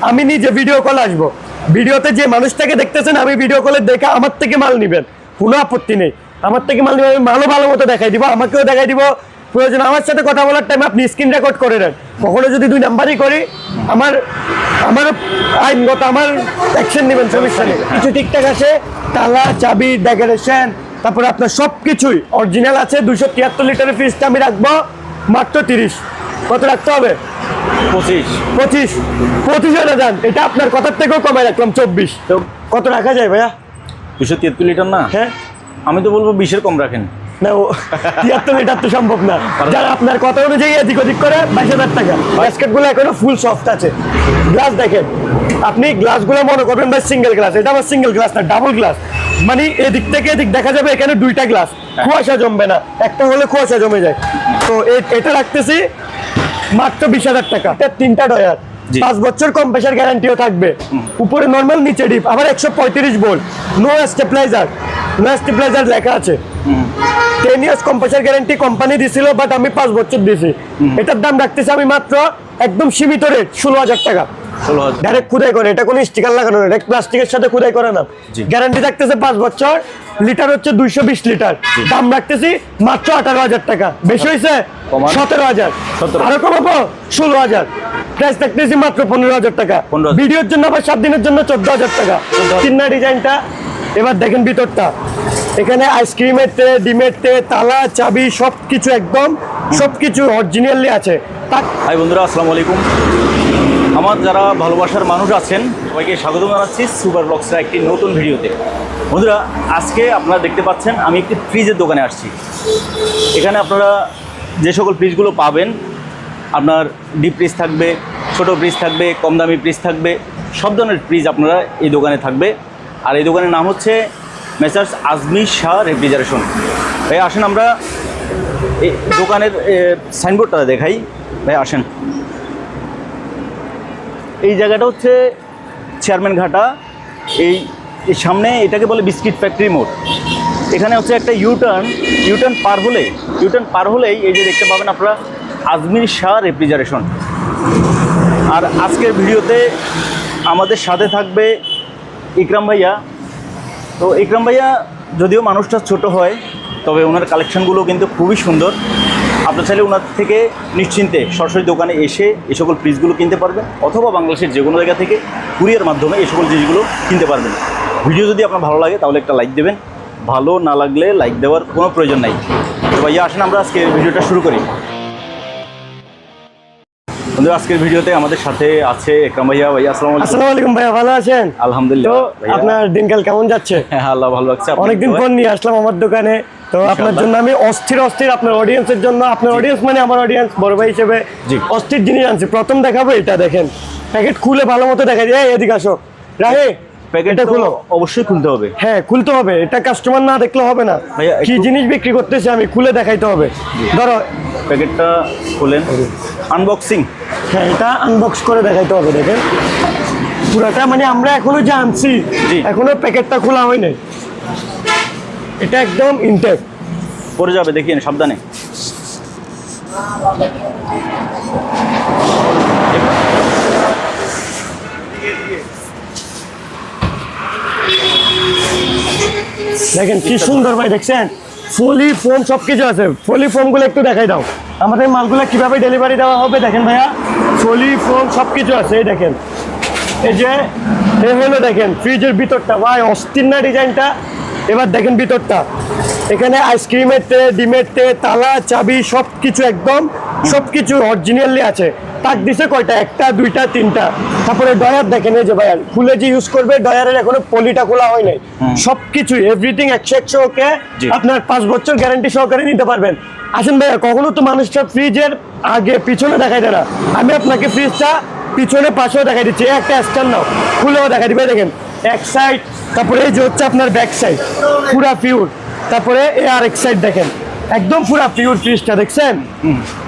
আমি নিজে video call আসবো, ভিডিওতে যে মানুষটাকে দেখতেছেন আমি ভিডিও কলে দেখে আমার থেকে মাল নিবেন, কোনো আপত্তি নেই। আমার থেকে মাল নিবেন, আমি মালও ভালো মতো দেখাই দিব, আমাকেও দেখাই দিব। প্রয়োজন আমার সাথে কথা বলার টাইমে আপনি স্ক্রিন রেকর্ড করে নেন। কখনো যদি 2 নাম্বারই করি আমার আইনগত আমার অ্যাকশন নেবেন, সমস্যা নেই। কিছু ঠিকঠাক আছে, তালা চাবি ডেকোরেশন, তারপরে আপনার সব কিছুই অরিজিনাল আছে। 273 লিটারের ফ্রিজটা আমি রাখবো মাত্র 30। কত রাখতে হবে? 25 হয়ে যান, এটা আপনার কথার থেকেও কমাই রাখলাম 24। কত রাখা যায় ভাইয়া? 273 লিটার না? হ্যাঁ, আমি তো বলবো 20-এর কম রাখেন না। 73 লিটার তো সম্ভব না, যারা আপনার কথা অনুযায়ী এদিক ওদিক করে 22,000 টাকা। বাস্কেটগুলো এখনো ফুল সফট আছে। গ্লাস দেখেন, আপনি গ্লাসগুলো মনে করবেন ভাই সিঙ্গেল গ্লাস, এটা আমার সিঙ্গেল গ্লাস না, ডাবল গ্লাস। মানে এদিক থেকে এদিক দেখা যাবে এখানে 2টা গ্লাস, কুয়াশা জমবে না, একটা হলে কুয়াশা জমে যায়। তো এটা রাখতেছি মাত্র 20,000 টাকা। এটা 3টা ডয়ার, 5 বছর কম্প্রেসার গ্যারান্টিও থাকবে। উপরে নর্মাল, নিচে ডিপ, আবার 135 ভোল্ট, নো স্টেবিলাইজার লেখা আছে। 10 ইয়ার্স কম্প্রেসার গ্যারান্টি কোম্পানি দিছিল, বাট আমি 5 বছর দিয়েছি। এটার দাম রাখতেছি আমি মাত্র একদম সীমিত রেট 16,000 টাকা। ডাইরেক্ট খুদাই করে, এটা কোনো স্টিকার লাগানো না, এটা প্লাস্টিকের সাথে খুদাই করে না। গ্যারান্টি থাকতেছে 5 বছর। লিটার হচ্ছে 220 লিটার। দাম রাখতেছি মাত্র 18,000 টাকা। বেশি হয়েছে 17,000, আরো কমাবো 16,000। প্রাইস থাকতেছি মাত্র 15,000 টাকা। ভিডিওর জন্য আবার 7 দিনের জন্য 14,000 টাকা। চিন্না ডিজাইনটা এবার দেখেন ভিতরটা, এখানে আইসক্রিমের ট্রে, ডিমের ট্রে, তালা চাবি সবকিছু একদম সবকিছু অরিজিনালি আছে। হাই বন্ধুরা, আসসালামু আলাইকুম। আমার যারা ভালোবাসার মানুষ আছেন সবাইকে স্বাগত জানাচ্ছি সুপার ব্লগসের একটি নতুন ভিডিওতে। বন্ধুরা, আজকে আপনারা দেখতে পাচ্ছেন আমি একটি ফ্রিজের দোকানে আসছি। এখানে আপনারা যে সকল ফ্রিজগুলো পাবেন, আপনার ডিপ ফ্রিজ থাকবে, ছোট ফ্রিজ থাকবে, কম দামি ফ্রিজ থাকবে, সব ধরনের ফ্রিজ আপনারা এই দোকানে থাকবে। আর এই দোকানের নাম হচ্ছে মেসার্স আজমির শাহ রেফ্রিজারেশন। ভাই আসেন আমরা এই দোকানের সাইনবোর্ডটা দেখাই। ভাই আসেন, এই জায়গাটা হচ্ছে চেয়ারম্যান ঘাটা। এই সামনে এটাকে বলে বিস্কিট ফ্যাক্টরি মোড়। এখানে হচ্ছে একটা ইউটার্ন পার হলেই এই যে দেখতে পাবেন আপনারা আজমির শাহ রেফ্রিজারেশন। আর আজকের ভিডিওতে আমাদের সাথে থাকবে ইকরাম ভাইয়া। তো ইকরাম ভাইয়া যদিও মানুষটা ছোট হয়, তবে ওনার কালেকশানগুলো কিন্তু খুবই সুন্দর। আপনার চাইলে ওনার থেকে নিশ্চিন্তে সরাসরি দোকানে এসে এই সকল ফ্রিজগুলো কিনতে পারবেন, অথবা বাংলাদেশের যে কোনো জায়গা থেকে কুরিয়ার মাধ্যমে এই সকল জিনিসগুলো কিনতে পারবেন। ভিডিও যদি আপনার ভালো লাগে তাহলে একটা লাইক দেবেন, ভালো না লাগলে লাইক দেওয়ার কোনো প্রয়োজন নাই। তো ভাইয়া আসেন আমরা আজকে ভিডিওটা শুরু করি। বন্ধু, আজকের ভিডিওতে আমাদের সাথে আছে ইকরাম ভাইয়া। ভাইয়া আসসালামু আলাইকুম। ভাইয়া, ভালো আছেন? আলহামদুলিল্লাহ। আপনার দিনকাল কেমন যাচ্ছে? হ্যাঁ, আল্লাহ ভালো লাগছে। অনেকদিন পর নিয়ে আসলাম আমার দোকানে, তো আপনার জন্য আমি অস্থির আপনার অডিয়েন্সের জন্য, আপনার অডিয়েন্স মানে আমার অডিয়েন্স, বড় ভাই হিসেবে অস্থির জিনিস আনছি। প্রথম দেখাবো এটা, দেখেন প্যাকেট খুলে ভালো মতো দেখা যায়। এদিকে আসো রাহে, প্যাকেটটা খুলো। অবশ্যই খুলতে হবে। হ্যাঁ, খুলতে হবে, এটা কাস্টমার না দেখলে হবে না। কি জিনিস বিক্রি করতেছে আমি খুলে দেখাইতে হবে। ধরো প্যাকেটটা খুলেন, আনবক্সিং। হ্যাঁ, এটা আনবক্স করে দেখাইতে হবে। দেখেন পুরাটা, মানে আমরা এখনো যে আনছি এখনো প্যাকেটটা খোলা হয় নাই, এটা একদম ইনটেক। পড়ে যাবে, দেখিয়ে সাবধানে। দেখেন কি সুন্দর ভাই, দেখছেন ফলি ফোম সবকিছু আছে। ফলি ফোমগুলো একটু দেখাই দাও, আমাদের মালগুলো কিভাবে ডেলিভারি দেওয়া হবে। দেখেন ভাইয়া, ফলি ফোম সবকিছু আছে। এই দেখেন, এই যে এই হলো দেখেন ফ্রিজের ভিতরটা, ভাই অস্থির না ডিজাইনটা। এবার দেখেন ভিতরটা, এখানে আইসক্রিমের ট্রে, ডিমের ট্রে, তালা চাবি সবকিছু একদম সবকিছু অরিজিনালি আছে। তাক দিছে কয়টা? 1টা 2টা 3টা। তারপরে ডয়ার দেখেন, এই যে ভাইয়া খুলে যে ইউজ করবে, ডয়ারের এখনো পলিটা খোলা হয় নাই। সবকিছু এভরিথিং 100 ওকে। আপনার 5 বছর গ্যারান্টি সহকারে নিতে পারবেন। আসেন ভাইয়া, কখনো তো মানুষটা ফ্রিজের আগে পিছনে দেখাই দেয় না, আমি আপনাকে ফ্রিজটা পিছনে পাশেও দেখাই দিচ্ছি। একটা স্ট্যান্ড নাও, খুলেও দেখাই দিবে। দেখেন এক সাইড, তারপরে এই যে হচ্ছে আপনার ব্যাক সাইড পুরা পিওর, তারপরে আর এক সাইড দেখেন একদম পুরা পিওর ফ্রিজটা। দেখছেন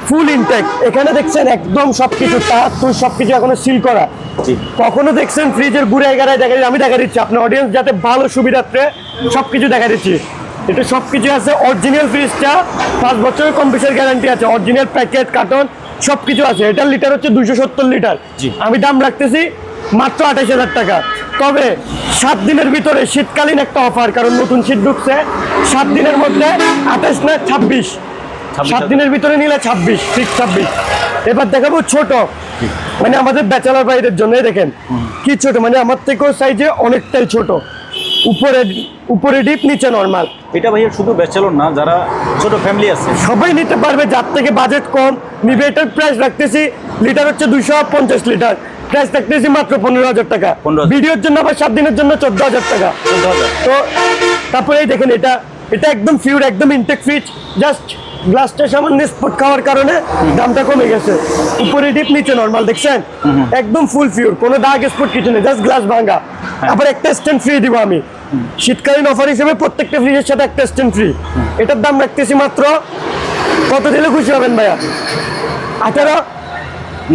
ফুল ইনটেক, এখানে দেখছেন একদম সবকিছু তার সবকিছু এখনো সিল করা। কখনো দেখছেন ফ্রিজের ঘুরে এগারায় দেখা, আমি দেখা দিচ্ছি আপনার অডিয়েন্স যাতে ভালো সুবিধার্থে সবকিছু দেখা দিচ্ছি। এটা সবকিছু আছে অরিজিনাল ফ্রিজটা, 5 বছরের কম্প্রেসার গ্যারান্টি আছে, অরিজিনাল প্যাকেট কার্টন সবকিছু আছে। এটার লিটার হচ্ছে 270 লিটার। আমি দাম রাখতেছি মাত্র 28,000 টাকা। তবে 7 দিনের ভিতরে শীতকালীন একটা অফার, কারণ নতুন শীত ঢুকছে। 7 দিনের মধ্যে 28 না 26, 7 দিনের ভিতরে নিলে 26, ঠিক 26। এবার দেখাবো ছোট, মানে আমাদের ব্যাচেলর ভাইদের জন্য। দেখেন কি ছোট, মানে আমার থেকেও সাইজে অনেকটাই ছোট। উপরে ডিপ, নিচে নরমাল। এটা ভাইয়া শুধু ব্যাচেলর না, যারা ছোট ফ্যামিলি আছে সবাই নিতে পারবে, যার থেকে বাজেট কম নিবে। এটার প্রাইস রাখতেছি, লিটার হচ্ছে 250 লিটার, প্রাইস রাখতেছি মাত্র 15,000 টাকা। 15,000 ভিডিওর জন্য আবার 7 দিনের জন্য 14,000 টাকা। 14,000। তো তারপরে এই দেখেন, এটা একদম ফিউর, একদম ইনটেক ফ্রিজ। জাস্ট গ্লাসটা সামান্য স্পট খাওয়ার কারণে দামটা কমে গেছে। উপরে ডিপ, নিচে নরমাল, দেখছেন একদম ফুল ফিউর, কোনো দাগ স্পট কিছু নেই, জাস্ট গ্লাস ভাঙা। আবার একটা স্ট্যান্ড ফ্রি দিব আমি শীতকালীন অফার হিসেবে, প্রত্যেকটা ফ্রিজের সাথে একটা স্ট্যান্ড ফ্রি। এটার দাম রাখতেছি মাত্র, কত দিলে খুশি হবেন ভাইয়া? 18?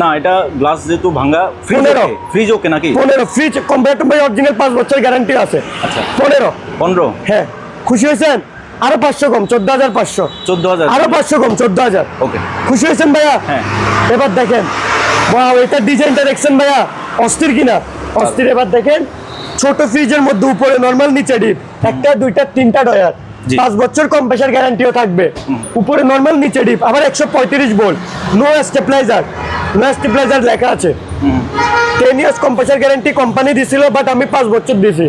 না, এটা গ্লাস যেহেতু ভাঙা, 15 ফ্রিজ ওকে নাকি? 15 ফ্রিজ কম্পারেটিভ ভাই, অরিজিনাল 5 বছর গ্যারান্টি আছে। আচ্ছা 15। হ্যাঁ, খুশি হয়েছেন? আরো 500 কম, 14,500। 14,000। আরো 500 কম, 14,000। ওকে, খুশি হয়েছেন ভাইয়া? হ্যাঁ। এবার দেখেন, ওয়াও, এটা ডিজাইনটা দেখছেন ভাইয়া, অস্থির কিনা? অস্থির। এবার দেখেন, ছোট ফ্রিজের মধ্যে উপরে নরমাল, নিচে ডিপ, একটা, দুইটা, তিনটা ডয়ার, 5 বছর কম্প্রেসার গ্যারান্টিও থাকবে। উপরে নরমাল, নিচে ডিপ, আবার 135 volt, no stabiliser, no stabiliser লেখা আছে। 10 ইয়ার্স কম্প্রেসার গ্যারান্টি কোম্পানি দিছিল, বাট আমি 5 বছর দিছি।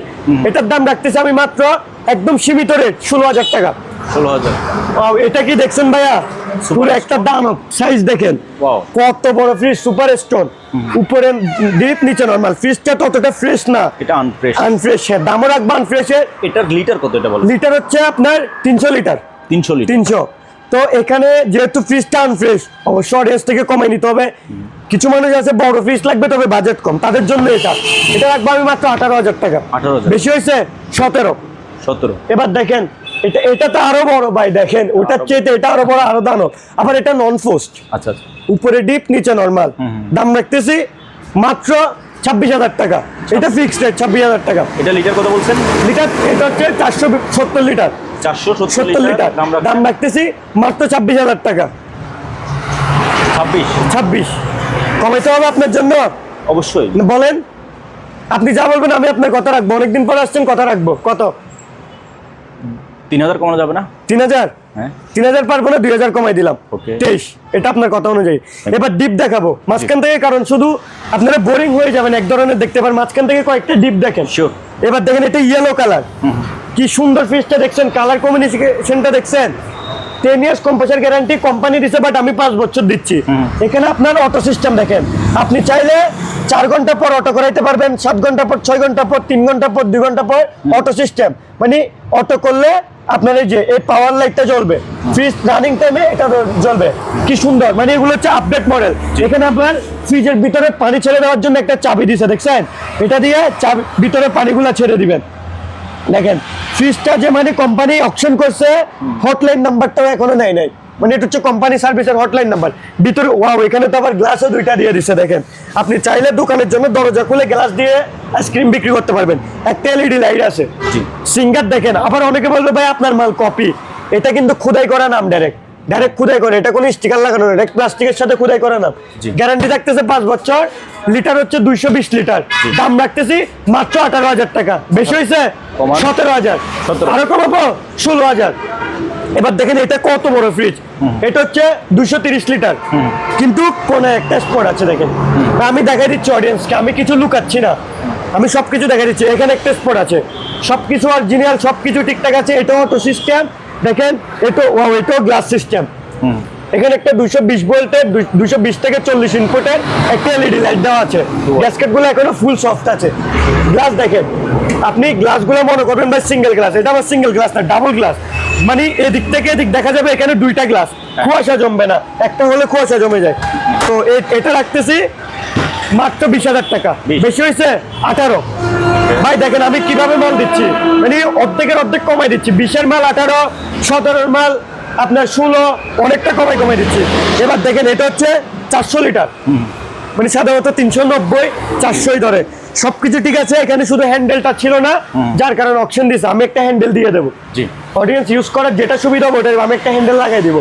এটার দাম রাখতেছি আমি মাত্র একদম সীমিত রেট, 16,000 টাকা। 16,000। ওয়াও, এটা কি দেখছেন ভাইয়া? পুরো একটা দাম সাইজ দেখেন, Wow. কত বড় ফ্রিজ, সুপার স্টোন, উপরে ডিপ, নিচে নরমাল। ফ্রিজটা ততটা ফ্রেশ না, এটা আনফ্রেশ। আনফ্রেশ। দামও রাখবো আনফ্রেশের। এটার লিটার কত এটা বলো? লিটার হচ্ছে আপনার 300 লিটার। 300 লিটার। 300। তো এখানে যেহেতু ফ্রিজটা আনফ্রেশ, অবশ্য অডিয়েন্স থেকে কমাই নিতে হবে। কিছু মানুষ আছে বড় ফ্রিজ লাগবে, তবে বাজেট কম, তাদের জন্য এটা রাখবো আমি মাত্র 18,000 টাকা। 18,000। বেশি হয়েছে? 17। 17। এবার দেখেন, এটা তো আরো বড় ভাই, দেখেন ওটার চেয়ে এটা আরো বড়, আরো দানব। আবার এটা নন ফোস্ট, আচ্ছা আচ্ছা। উপরে ডিপ, নিচে নরমাল। দাম রাখতেছি মাত্র 26,000 টাকা। এটা ফিক্সড রেট, 26,000 টাকা। এটা লিটার কত বলছেন? লিটার এটা হচ্ছে 470 লিটার, 470 লিটার। দাম রাখতেছি মাত্র 26,000 টাকা। 26 কমাইতে হবে আপনার জন্য, অবশ্যই। বলেন আপনি যা বলবেন আমি আপনার কথা রাখবো। অনেকদিন পর আসছেন, কথা রাখবো। কত? 3,000 কমানো যাবে না? 3,000? হ্যাঁ। 3,000 পারবো না, 2,000 কমাই দিলাম। Okay. 23, এটা আপনার কথা অনুযায়ী। এবার ডিপ দেখাবো মাঝখান থেকে, কারণ শুধু আপনারা বোরিং হয়ে যাবেন এক ধরনের দেখতে পারেন। মাঝখান থেকে কয়েকটা ডিপ দেখেন। Sure. এবার দেখেন, এটা ইয়েলো কালার, কি সুন্দর ফিসটা দেখছেন, কালার কম্বিনেশনটা দেখছেন। 10 ইয়ার্স কম্প্রেসার গ্যারান্টি কোম্পানি দিচ্ছে, বাট আমি 5 বছর দিচ্ছি। এখানে আপনার অটো সিস্টেম দেখেন, আপনি চাইলে 4 ঘন্টা পর অটো করাইতে পারবেন, 7 ঘন্টা পর, 6 ঘন্টা পর, 3 ঘন্টা পর, 2 ঘন্টা পর। অটো সিস্টেম মানে অটো করলে আপনার এই যে এই পাওয়ার লাইটটা জ্বলবে, ফ্রিজ রানিং টাইমে এটা জ্বলবে। কি সুন্দর, মানে এগুলো হচ্ছে আপডেট মডেল। এখানে আপনার ফ্রিজের ভিতরে পানি ছেড়ে দেওয়ার জন্য একটা চাবি দিছে, দেখছেন? এটা দিয়ে চাবি ভিতরে পানিগুলো ছেড়ে দিবেন। দেখেন ফ্রিজটা যে মানে কোম্পানি অকশন করছে, হটলাইন নাম্বারটাও এখনো নেয় নাই, মানে এটা হচ্ছে কোম্পানি সার্ভিসের হটলাইন নাম্বার। ভিতরে ওয়াও, এখানে তো আবার গ্লাসও 2টা দিয়ে দিচ্ছে। দেখেন, আপনি চাইলে দোকানের জন্য দরজা খুলে গ্লাস দিয়ে আইসক্রিম বিক্রি করতে পারবেন। একটা এলইডি লাইট আছে, সিঙ্গার দেখেন। আবার অনেকে বলবে ভাই আপনার মাল কপি, এটা কিন্তু খোদাই করা নাম, ডাইরেক্ট খোদাই করে, এটা কোনো স্টিকার লাগানো না, প্লাস্টিকের সাথে খোদাই করা নাম। গ্যারান্টি থাকতেছে 5 বছর। লিটার হচ্ছে 220 লিটার। দাম রাখতেছি মাত্র 18,000 টাকা। বেশি হয়েছে? 17,000। আরো কমাবো, 16,000। এবার দেখেন, এটা কত বড় ফ্রিজ। এটা হচ্ছে 230 লিটার, কিন্তু কোন একটা স্পট আছে দেখেন। আমি দেখাই দিচ্ছি অডিয়েন্সকে, আমি কিছু লুকাচ্ছি না, আমি সবকিছু দেখাই দিচ্ছি। এখানে একটা স্পট আছে, সবকিছু অরিজিনাল, সবকিছু ঠিকঠাক আছে। এটা অটো সিস্টেম দেখেন, এটাও গ্লাস সিস্টেম। এখানে একটা 220 ভোল্টের, 220 থেকে 40 ইনপুটের একটা এলইডি লাইট দেওয়া আছে। গ্যাসকেটগুলো এখনো ফুল সফট আছে। গ্লাস দেখেন, আপনি গ্লাসগুলো মনে করবেন ভাই সিঙ্গেল গ্লাস, এটা আবার সিঙ্গেল গ্লাস না, ডাবল গ্লাস। মানে এদিক থেকে এদিক দেখা যাবে, এখানে 2টা গ্লাস, কুয়াশা জমবে না, একটা হলে কুয়াশা জমে যায়। তো এটা রাখতেছি মাত্র 20,000 টাকা। বেশি হয়েছে? 18। ভাই দেখেন আমি কিভাবে মাল দিচ্ছি, মানে অর্ধেকের অর্ধেক কমাই দিচ্ছি। 20-এর মাল 18, 17-এর মাল আপনার 16, অনেকটা কমাই দিচ্ছি। এবার দেখেন, এটা হচ্ছে 400 লিটার, মানে সাধারণত 390, 400 ধরে। সবকিছু ঠিক আছে, এখানে শুধু হ্যান্ডেলটা ছিল না, যার কারণে অপশন দিয়েছে। আমি একটা হ্যান্ডেল দিয়ে দেবো, অডিয়েন্স ইউজ করার যেটা সুবিধা হবে ওটাই, আমি একটা হ্যান্ডেল লাগাই দিব।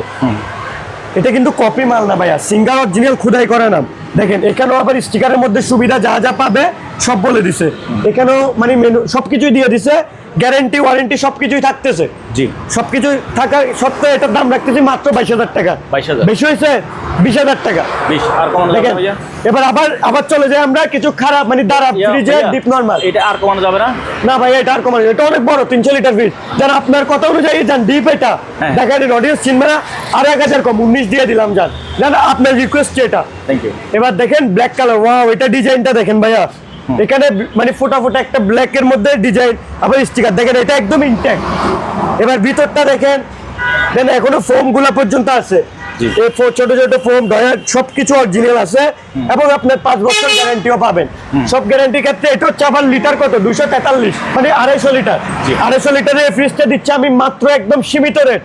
এটা কিন্তু কপি মাল না ভাইয়া, সিঙ্গার অরিজিনাল খোদাই করে না। দেখেন এখানেও আবার স্টিকারের মধ্যে সুবিধা যা যা পাবে সব বলে দিছে, এখানেও মানে মেনু সবকিছুই দিয়ে দিছে, গ্যারান্টি ওয়ারেন্টি সবকিছুই থাকতেছে। জি, সবকিছু থাকা সত্ত্বেও এটার দাম রাখতেছি মাত্র 22,000 টাকা। 22,000 বেশি হয়েছে 20,000 টাকা। 20 আর কমানো যাবে দেখেন না ভাইয়া? এবার আবার চলে যাই আমরা কিছু খারাপ মানে দ্বারা ফ্রিজে ভাইয়া, ডিপ নরমাল। এটা আর কমানো যাবে না? না ভাই এটা আর কমানো, এটা অনেক বড় 300 লিটার ফ্রিজ। যান আপনার কথা অনুযায়ী যান ডিপ এটা হ্যাঁ। দেখেন অডিয়েন্স চিনবে না, আর 1000 কম 19 দিয়ে দিলাম যান। জান আপনার রিকোয়েস্ট এটা। Thank you. এবার দেখেন ব্ল্যাক কালার, ওয়াও এটা ডিজাইনটা দেখেন ভাইয়া, এখানে মানে ফোটা ফোটা একটা ব্ল্যাক এর মধ্যে ডিজাইন, আবার স্টিকার দেখেন এটা একদম ইনট্যাক্ট। এবার ভিতরটা দেখেন, দেন এখনো ফোম গুলা পর্যন্ত আছে, জি। এই ছোট ছোট ফোম ডয়ার সবকিছু অরিজিনাল আছে, এবং আপনার 5 বছর গ্যারান্টিও পাবেন। সব গ্যারান্টির ক্ষেত্রে এটা হচ্ছে আবার লিটার কত 243 মানে 250 লিটার। জি। 250 লিটারের ফ্রিজটা দিচ্ছি আমি মাত্র একদম সীমিত রেট,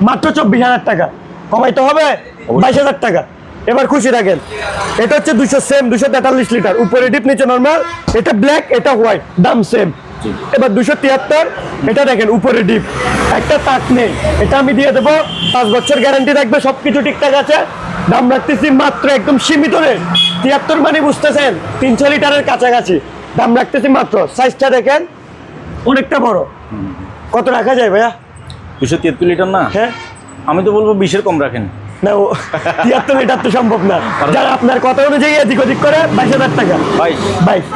মাত্র 24,000 টাকা। কমাইতে হবে 22,000 টাকা। এবার খুশি রাখেন, এটা হচ্ছে 243 লিটার, উপরে ডিপ নিচে নরমাল, এটা ব্ল্যাক এটা হোয়াইট, দাম সেম। এবার 273, এটা দেখেন উপরে ডিপ, একটা তাক নেই, এটা আমি দিয়ে দেবো 5 বছর গ্যারান্টি থাকবে, সবকিছু ঠিকঠাক আছে। দাম রাখতেছি মাত্র একদম সীমিত রেট 73 মানে বুঝতেছেন 300 লিটারের কাছাকাছি দাম রাখতেছি মাত্র। সাইজটা দেখেন অনেকটা বড়, কত রাখা যায় ভাইয়া? 273 লিটার না? হ্যাঁ আমি তো বলবো 20-এর কম রাখেন। না 73 লিটার তো সম্ভব না, যারা আপনার কথা অনুযায়ী এদিক ওদিক করে 22,000 টাকা। 22।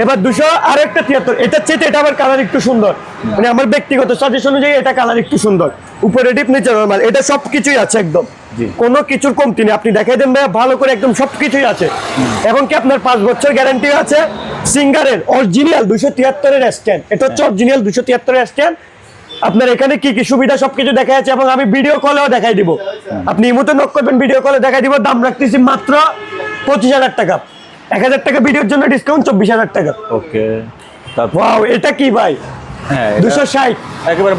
এবার 200 আর একটা 73, এটার চেয়ে এটা আবার কালার একটু সুন্দর, মানে আমার ব্যক্তিগত সাজেশন অনুযায়ী এটা কালার একটু সুন্দর, উপরে ডিপ নিচে নরমাল, এটা সবকিছুই আছে একদম, জি। কোনো কিছুর কমতি নেই। আপনি দেখাই দেন ভাইয়া ভালো করে, একদম সবকিছুই আছে, এবং কি আপনার 5 বছর গ্যারান্টি আছে। সিঙ্গারের অরিজিনাল 273 এর স্ট্যান্ড, এটা হচ্ছে অরিজিনাল 273 এর স্ট্যান্ড। আপনার এখানে কি কি সুবিধা সবকিছু দেখা যাচ্ছে, এবং আমি ভিডিও কলেও দেখাই দিব, আপনি ইমোতে নক করবেন ভিডিও কলে দেখাই দিব। দাম রাখতেছি মাত্র 25,000 টাকা, 1,000 টাকা ভিডিওর জন্য ডিসকাউন্ট, 24,000 টাকা। ওকে, তারপর ওয়াও এটা কি ভাই, হ্যাঁ 260 একেবারে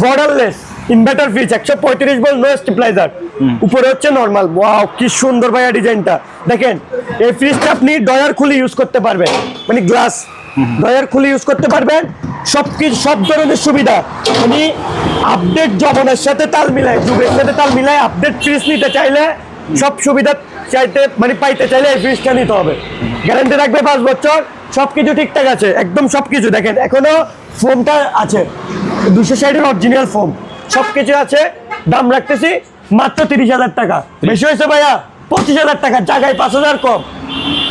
borderless inverter fridge, 135 volt no stabiliser, উপরে হচ্ছে নরমাল। ওয়াও কি সুন্দর ভাইয়া ডিজাইনটা দেখেন। এই ফ্রিজটা আপনি ডয়ার খুলে ইউজ করতে পারবেন, মানে গ্লাস ডয়ার খুলে ইউজ করতে পারবেন, সবকিছু সব ধরনের সুবিধা, মানে আপডেট জমানার সাথে তাল মিলায়, যুগের সাথে তাল মিলায় আপডেট ফ্রিজ নিতে চাইলে সব সুবিধা চাইতে মানে পাইতে চাইলে এই ফ্রিজটা নিতে হবে। গ্যারান্টি রাখবে 5 বছর, সবকিছু ঠিকঠাক আছে একদম সবকিছু। দেখেন এখনো ফোমটা আছে 260 এর অরিজিনাল ফোম, সবকিছু আছে। দাম রাখতেছি মাত্র 30,000 টাকা। বেশি হয়েছে ভাইয়া 25,000 টাকা, জায়গায় 5,000 কম।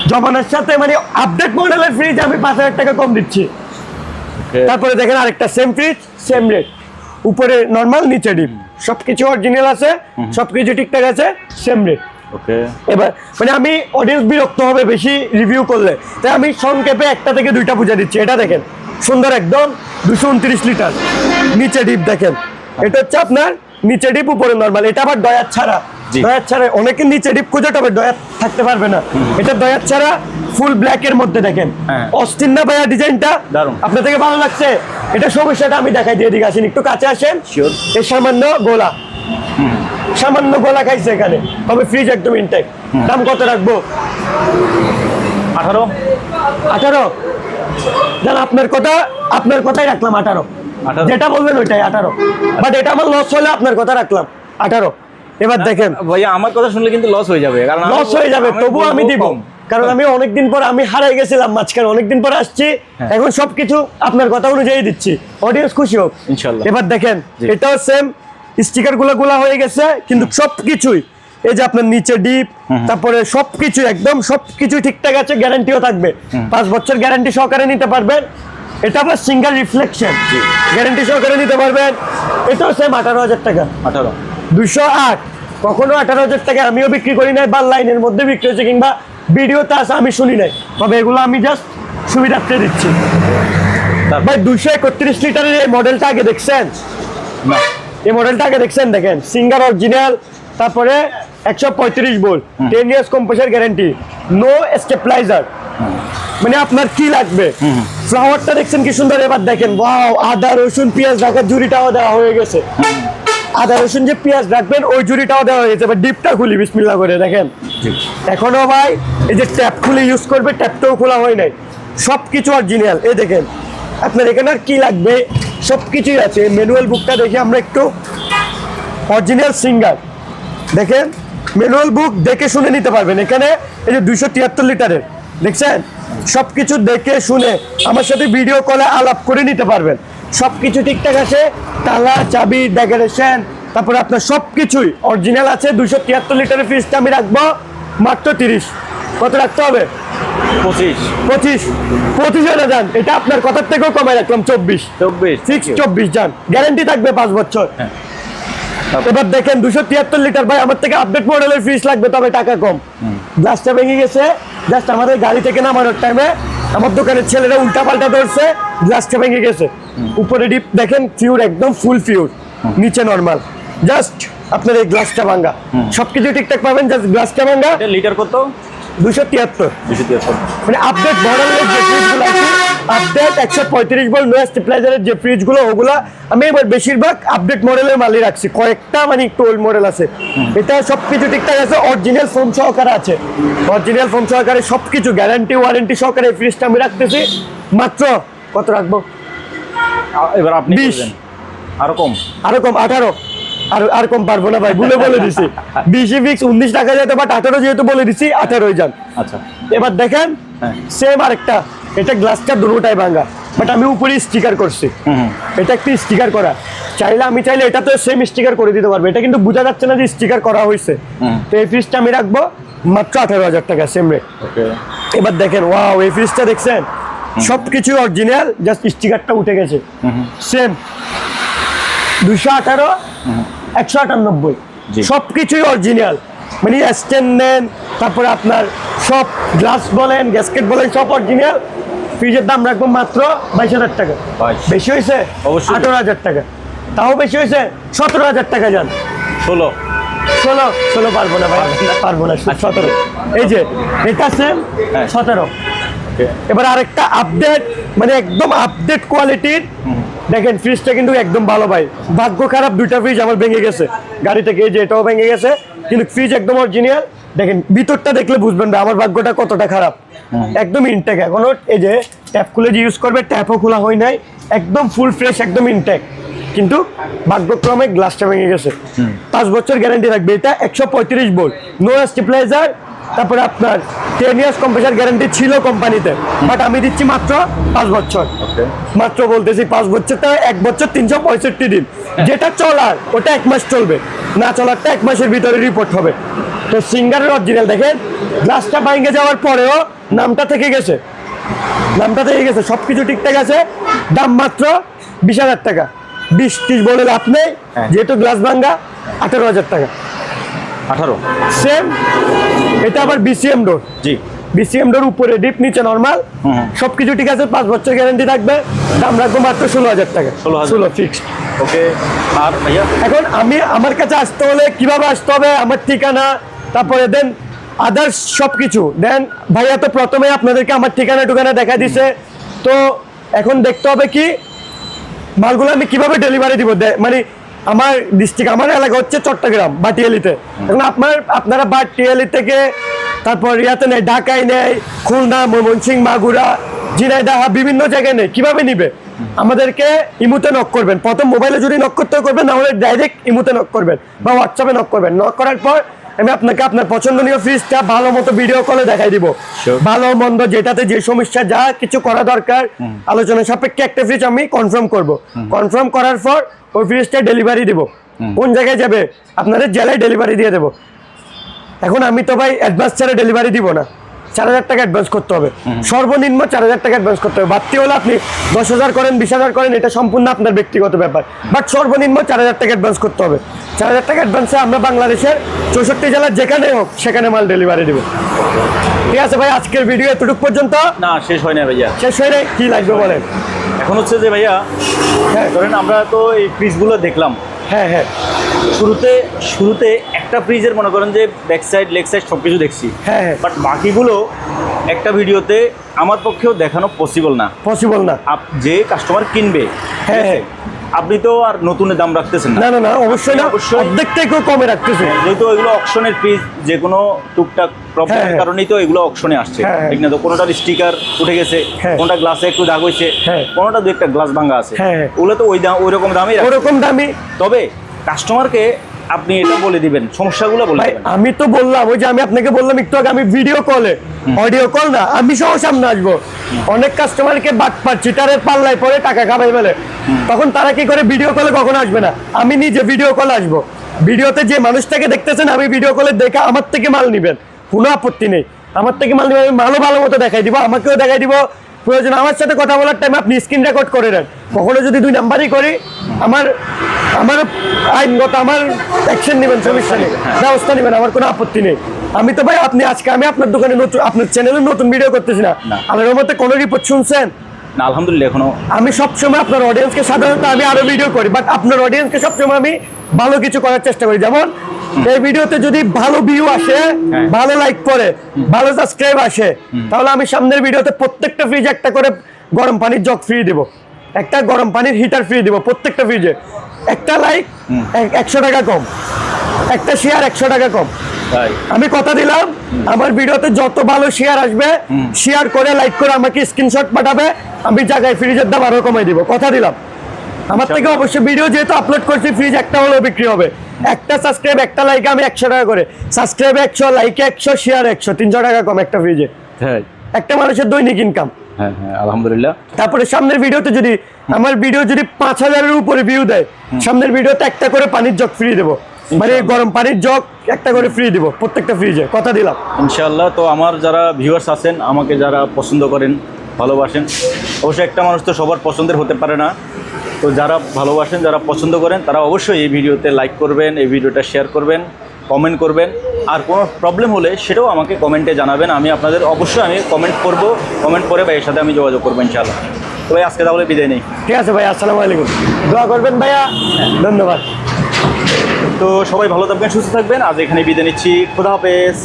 জমানার সাথে মানে আপডেট মডেলের ফ্রিজ আমি 5,000 টাকা কম দিচ্ছি। তারপরে দেখেন আরেকটা সেম ফ্রিজ সেম রেট, উপরে নরমাল নিচে ডিপ, সবকিছু অরিজিনাল আছে, সবকিছু ঠিকঠাক আছে, সেম রেট। ওকে, এবার মানে আমি অডিয়েন্স বিরক্ত হবে বেশি রিভিউ করলে, তাই আমি সংক্ষেপে একটা থেকে দুইটা বুঝে দিচ্ছি। এটা দেখেন সুন্দর একদম 229 লিটার, নিচে ডিপ দেখেন, এটা হচ্ছে আপনার নিচে ডিপ উপরে নরমাল, এটা আবার ডয়ার ছাড়া। জি। ডয়ার ছাড়া অনেকে নিচে ডিপ খুঁজে, তবে ডয়ার থাকতে পারবে না, এটা ডয়ার ছাড়া ফুল ব্ল্যাক এর মধ্যে দেখেন, হ্যাঁ। অস্থির না ভাইয়া ডিজাইনটা? দারুণ। আপনার থেকে ভালো লাগছে? এটা সমস্যাটা আমি দেখাই দিয়ে, এদিকে আসেন একটু কাছে আসেন। Sure. এই সামান্য গোলা, সামান্য গোলা খাইছে এখানে, তবে ফ্রিজ একদম ইনটেক। দাম কত রাখবো? 18। জান আপনার কথাই রাখলাম 18, 18 যেটা বলবেন ওইটাই 18, বাট এটা আমার লস হলে আপনার কথা রাখলাম 18। এবার দেখেন ভাইয়া আমার কথা শুনলে কিন্তু লস হয়ে যাবে, কারণ লস হয়ে যাবে, তবুও আমি দিব, কারণ আমি অনেকদিন পর আমি হারাই গেছিলাম মাঝখানে, অনেকদিন পর আসছি, এখন সবকিছু আপনার কথা অনুযায়ী দিচ্ছি, অডিয়েন্স খুশি হোক ইনশাআল্লাহ। এবার দেখেন জি। এটাও সেম, স্টিকার গুলা হয়ে গেছে, কিন্তু সবকিছুই এই যে আপনার নিচে ডিপ, তারপরে সবকিছু একদম সবকিছু ঠিকঠাক আছে, গ্যারান্টিও থাকবে, 5 বছর গ্যারান্টি সহকারে নিতে পারবেন। এটা আবার সিঙ্গেল রিফ্লেকশন, গ্যারান্টি সহকারে নিতে পারবেন। এটাও সেম 18,000 টাকা। 18 208, কখনো 18,000 টাকা আমিও বিক্রি করি নাই, বা লাইনের মধ্যে বিক্রি হচ্ছে, কিংবা ভিডিওতে আছে আমি শুনি নাই, তবে এগুলো আমি জাস্ট সুবিধার্থে দিচ্ছি। ভাই 231 লিটারের এই মডেলটা আগে দেখছেন? না, এই মডেলটা আগে দেখছেন? দেখেন সিঙ্গার অরিজিনাল, তারপরে 135 volt, 10 years compressor guarantee, no stabiliser, মানে আপনার কি লাগবে? ফ্লাওয়ারটা দেখছেন কি সুন্দর। এবার দেখেন ওয়াও, আদা রসুন পেঁয়াজ রাখার ঝুড়িটাও দেওয়া হয়ে গেছে, আদা রসুন যে পেঁয়াজ রাখবেন ওই ঝুড়িটাও দেওয়া হয়ে গেছে। এবার ডিপটা খুলি বিসমিল্লাহ করে দেখেন, এখনো ভাই এই যে ট্যাপ খুলে ইউজ করবে, ট্যাপটাও খোলা হয় নাই, সবকিছু অরিজিনাল। এই দেখেন আপনার এখানে আর কি লাগবে, সবকিছুই আছে। ম্যানুয়াল বুকটা দেখি আমরা একটু, অরিজিনাল সিঙ্গার দেখেন, ম্যানুয়াল বুক দেখে শুনে নিতে পারবেন। এখানে এই যে 273 লিটারের দেখছেন, সবকিছু দেখে শুনে আমার সাথে ভিডিও কলে আলাপ করে নিতে পারবেন। সবকিছু ঠিকঠাক আছে, তালা চাবি ডেকোরেশন তারপরে আপনার সবকিছুই অরিজিনাল আছে। 273 লিটারের ফ্রিজটা আমি রাখবো মাত্র 30। কত রাখতে হবে? 25 না যান, এটা আপনার কথার থেকেও কমাই রাখলাম 24 ফিক্স 24 যান, গ্যারান্টি থাকবে 5 বছর। এবার দেখেন 273 লিটার ভাই, আমার থেকে আপডেট মডেলের ফ্রিজ লাগবে, তবে টাকা কম। গ্লাসটা ভেঙে গেছে, জাস্ট আমাদের গাড়ি থেকে নামানোর টাইমে আমার দোকানের ছেলেরা উল্টা পাল্টা ধরছে, গ্লাসটা ভেঙে গেছে। উপরে ডিপ দেখেন ফিউর একদম ফুল ফিউর, নিচে নরমাল, জাস্ট আপনার এই গ্লাসটা ভাঙা। সবকিছু ঠিকঠাক পাবেন, জাস্ট গ্লাসটা ভাঙা। লিটার কত? 273 মানে আপডেট মডেলের যে ফ্রিজগুলো আছে, আপডেট 135 ভোল্ট নো স্টেবিলাইজারের যে ফ্রিজগুলো, ওগুলা আমি এবার বেশিরভাগ আপডেট মডেলের মালই রাখছি, কয়েকটা মানে একটু ওল্ড মডেল আছে। এটা সবকিছু ঠিকঠাক আছে, অরিজিনাল ফোম সহকারে আছে, অরিজিনাল ফোম সহকারে সবকিছু গ্যারান্টি ওয়ারেন্টি সহকারে এই ফ্রিজটা আমি রাখতেছি মাত্র কত রাখবো? এবার আপনি 20 আরো কম 18 আর কম পারবো না ভাই, বলে দিছি 20 ফিক্স 19 টাকা যেতে, বাট 18 যেহেতু বলে দিছি 18 যান। আচ্ছা এবার দেখেন সেম আরেকটা, এটা গ্লাসটা দুটোটাই ভাঙা, বাট আমি উপরে স্টিকার করছি। এটা একটু স্টিকার করা, আমি চাইলে এটা তো সেম স্টিকার করে দিতে পারবো, এটা কিন্তু বোঝা যাচ্ছে না যে স্টিকার করা হয়েছে। তো এই ফ্রিজটা আমি রাখবো মাত্র 18,000 টাকা সেম রেট। এবার দেখেন ওয়াও, এই ফ্রিজটা দেখছেন সবকিছু অরিজিনাল, জাস্ট স্টিকারটা উঠে গেছে। সেম 218 198 সবকিছুই অরিজিনাল, মানে স্ট্যান্ড নেন, তারপরে আপনার সব গ্লাস বলেন গ্যাসকেট বলেন সব অরিজিনাল। ফ্রিজের দাম রাখবো মাত্র 22,000 টাকা। বেশি হয়েছে? অবশ্যই 18,000 টাকা, তাও বেশি হয়েছে 17,000 টাকা যান। 16 পারবো না ভাই, পারবো না, 17। এই যে এটা সেম 17। এবার আরেকটা আপডেট, মানে একদম আপডেট কোয়ালিটির দেখেন ফ্রিজটা কিন্তু একদম ভালো ভাই। ভাগ্য খারাপ, দুইটা ফ্রিজ আমার ভেঙে গেছে গাড়ি থেকে, এই যে এটাও ভেঙে গেছে, কিন্তু ফ্রিজ একদম অরিজিনাল। দেখেন ভিতরটা দেখলে বুঝবেন ভাই আমার ভাগ্যটা কতটা খারাপ, একদম ইনটেক। এখনো এই যে ট্যাপ খুলে যে ইউজ করবে, ট্যাপও খোলা হয় নাই, একদম ফুল ফ্রেশ, একদম ইনটেক, কিন্তু ভাগ্যক্রমে গ্লাসটা ভেঙে গেছে। 5 বছর গ্যারান্টি থাকবে। এটা 135 ভোল্ট নো স্টেবিলাইজার, তারপরে আপনার 10 ইয়ার্স কম্প্রেসার গ্যারান্টি ছিল কোম্পানিতে, বাট আমি দিচ্ছি মাত্র 5 বছর। মাত্র বলতেছি 5 বছরটা 1 বছর 365 দিন, যেটা চলার ওটা 1 মাস চলবে, না চলারটা 1 মাসের ভিতরে রিপোর্ট হবে। তো সিঙ্গারের অরিজিনাল দেখেন, গ্লাসটা ভেঙে যাওয়ার পরেও নামটা থেকে গেছে, সবকিছু ঠিকঠাক আছে। দাম মাত্র 20,000 টাকা। 20-30 বলে লাভ নেই, যেহেতু গ্লাস ভাঙ্গা। 18,000 টাকা 18 সেম। এটা আবার বিসিএম ডোর, বিসিএম ডোর, উপরে ডিপ নিচে নরমাল, সবকিছু ঠিক আছে। 5 বছর গ্যারান্টি থাকবে। দাম রাখবো মাত্র 16,000 টাকা। 16 ফিক্সড। ওকে। আর ভাইয়া এখন আমার কাছে আসতে হলে কিভাবে আসতে হবে, আমার ঠিকানা, তারপরে দেন আদার্স সবকিছু দেন। ভাইয়া তো প্রথমে আপনাদেরকে আমার ঠিকানা দেখা দিছে, তো এখন দেখতে হবে কি মালগুলো আমি কিভাবে ডেলিভারি দিব। মানে আমার ডিস্ট্রিক্ট, আমার এলাকা হচ্ছে চট্টগ্রাম বাটিয়ালিতে। এখন আপনারা বাটিয়ালি থেকে তারপর ইয়াতে নেয়, ঢাকায় নেয়, খুলনা, ময়মনসিংহ, মাগুরা, ঝিনাইদহ, বিভিন্ন জায়গায় নেয়। কিভাবে নিবে? আমাদেরকে ইমুতে নক করবেন। প্রথম মোবাইলে যদি নক করতে করবেন, না হলে ডাইরেক্ট ইমুতে নক করবেন বা হোয়াটসঅ্যাপে নক করবেন। নক করার পর আমি আপনাকে আপনার পছন্দনীয় ফ্রিজটা ভালো মতো ভিডিও কলে দেখাই দিব, ভালো মন্দ যেটাতে যে সমস্যা যা কিছু করা দরকার আলোচনা সাপেক্ষে একটা ফ্রিজ আমি কনফার্ম করব। কনফার্ম করার পর ওই ফ্রিজটা ডেলিভারি দিব। কোন জায়গায় যাবে? আপনাদের জেলায় ডেলিভারি দিয়ে দেবো। এখন আমি তো ভাই অ্যাডভান্স ছাড়া ডেলিভারি দিব না, 4,000 টাকা অ্যাডভান্স করতে হবে, সর্বনিম্ন 4,000 টাকা অ্যাডভান্স করতে হবে। বাড়তি হলে আপনি 10,000 করেন, 20,000 করেন, এটা সম্পূর্ণ আপনার ব্যক্তিগত ব্যাপার, বাট সর্বনিম্ন 4,000 টাকা অ্যাডভান্স করতে হবে। 4,000 টাকা অ্যাডভান্সে আমরা বাংলাদেশের 64 জেলার যেখানে হোক সেখানে মাল ডেলিভারি দেবো। ঠিক আছে ভাই, আজকের ভিডিও এতটুকু পর্যন্ত। না, শেষ হয় না ভাইয়া। শেষ হয় না? কি লাগবে বলেন? এখন হচ্ছে যে ভাইয়া, ধরেন আমরা তো এই ফ্রিজগুলো দেখলাম, শুরুতে একটা ফ্রিজের মনে করেন যে ব্যাক সাইড লেগ সাইড সব কিছু দেখছি, বাট বাকিগুলো একটা ভিডিওতে আমার পক্ষেও দেখানো পসিবল না। যে কাস্টমার কিনবে, আপনি তো আর নতুনের দাম রাখতেছেন না। না, অবশ্যই না, অর্ধেকটাই কমে রাখতেছেন। যেহেতু এগুলো অকশনের ফ্রিজ, যে কোনো টুকটাক প্রবলেমের কারণেই তো এগুলো অকশনে আসছে, ঠিক না? তো কোনোটার স্টিকার উঠে গেছে, কোনটা গ্লাসে একটু দাগ হয়েছে, কোনোটা দু একটা গ্লাস ভাঙা আছে, ওগুলো তো ওই রকম দামই। তবে কাস্টমারকে আপনি এটা বলে দিবেন, সমস্যাগুলো বলে ভাই দিবেন। আমি তো বললাম, ওই যে আমি আপনাকে বললাম একটু আগে, আমি ভিডিও কলে, অডিও কল না, আমি সহ সামনে আসবো। অনেক কাস্টমারকে বাটপার চিটারের পাল্লায় পরে টাকা খাবাই ফেলে, তখন তারা কি করে ভিডিও কলে কখনো আসবে না। আমি নিজে ভিডিও কলে আসবো, ভিডিওতে যে মানুষটাকে দেখতেছেন আমি ভিডিও কলে দেখে আমার থেকে মাল নিবেন, কোনো আপত্তি নেই। আমার থেকে মাল নিবেন, আমি মালও ভালো মতো দেখাই দিব, আমাকেও দেখাই দিব। প্রয়োজন আমার সাথে কথা বলার টাইমে আপনি স্ক্রিন রেকর্ড করে নেন। কখনো যদি 2 নাম্বারই করি, আমার আমার আইনগত আমার অ্যাকশন নেবেন, সমস্যা নেই, ব্যবস্থা নেবেন, আমার কোনো আপত্তি নেই। আমি তো ভাই আপনি আজকে আমি আপনার দোকানে নতুন, আপনার চ্যানেলে নতুন ভিডিও করতেছি না। আল্লাহর রহমতে কোনো রিপোর্ট শুনছেন? না আলহামদুলিল্লাহ এখনো। আমি সবসময় আপনার অডিয়েন্সকে, সাধারণত আমি আরো ভিডিও করি, বাট আপনার অডিয়েন্সকে সবসময় আমি ভালো কিছু করার চেষ্টা করি। যেমন এই ভিডিওতে যদি ভালো ভিউ আসে, ভালো লাইক করে, ভালো সাবস্ক্রাইব আসে, তাহলে আমি সামনের ভিডিওতে প্রত্যেকটা ফ্রিজে একটা করে গরম পানির জগ ফ্রি দিব, একটা গরম পানির হিটার ফ্রি দিব প্রত্যেকটা ফ্রিজে। একটা লাইক 100 টাকা কম, একটা শেয়ার 100 টাকা কম। তাই আমি কথা দিলাম, আমার ভিডিওতে যত ভালো শেয়ার আসবে, শেয়ার করে লাইক করে আমাকে স্ক্রিনশট পাঠাবে, আমি জায়গায় ফ্রিজের দাম আরো কমাই দিব, কথা দিলাম। আমার থেকে অবশ্যই ভিডিও যেহেতু আপলোড করছি, ফ্রিজ একটা হলেও বিক্রি হবে। একটা সাবস্ক্রাইব, একটা লাইকে আমি 100 টাকা করে, সাবস্ক্রাইবে 100, লাইকে 100, শেয়ার 100, 300 টাকা কম একটা ফ্রিজে। হ্যাঁ একটা মানুষের দৈনিক ইনকাম। হ্যাঁ হ্যাঁ আলহামদুলিল্লাহ। তারপরে সামনের ভিডিওতে যদি আমার ভিডিও যদি 5000-এর উপরে ভিউ দেয়, সামনের ভিডিওতে একটা করে পানির জগ ফ্রি দেবো, মানে গরম পানির জগ একটা করে ফ্রি দিব প্রত্যেকটা ফ্রিজে, কথা দিলাম ইনশাআল্লাহ। তো আমার যারা ভিউয়ার্স আছেন, আমাকে যারা পছন্দ করেন, ভালোবাসেন, অবশ্যই একটা মানুষ তো সবার পছন্দের হতে পারে না, তো যারা ভালোবাসেন, যারা পছন্দ করেন, তারা অবশ্যই এই ভিডিওতে লাইক করবেন, এই ভিডিওটা শেয়ার করবেন, কমেন্ট করবেন। আর কোনো প্রবলেম হলে সেটাও আমাকে কমেন্টে জানাবেন, আমি আপনাদের অবশ্যই আমি কমেন্ট করব, কমেন্ট করে ভাইয়ের সাথে আমি যোগাযোগ করবো ইনশাআল্লাহ। তো ভাই আজকে তাহলে বিদায় নেই। ঠিক আছে ভাই, আসসালামু আলাইকুম, দোয়া করবেন ভাইয়া, ধন্যবাদ। তো সবাই ভালো থাকবেন, সুস্থ থাকবেন, আজ এখানে বিদায় নিচ্ছি, খোদা হাফেজ।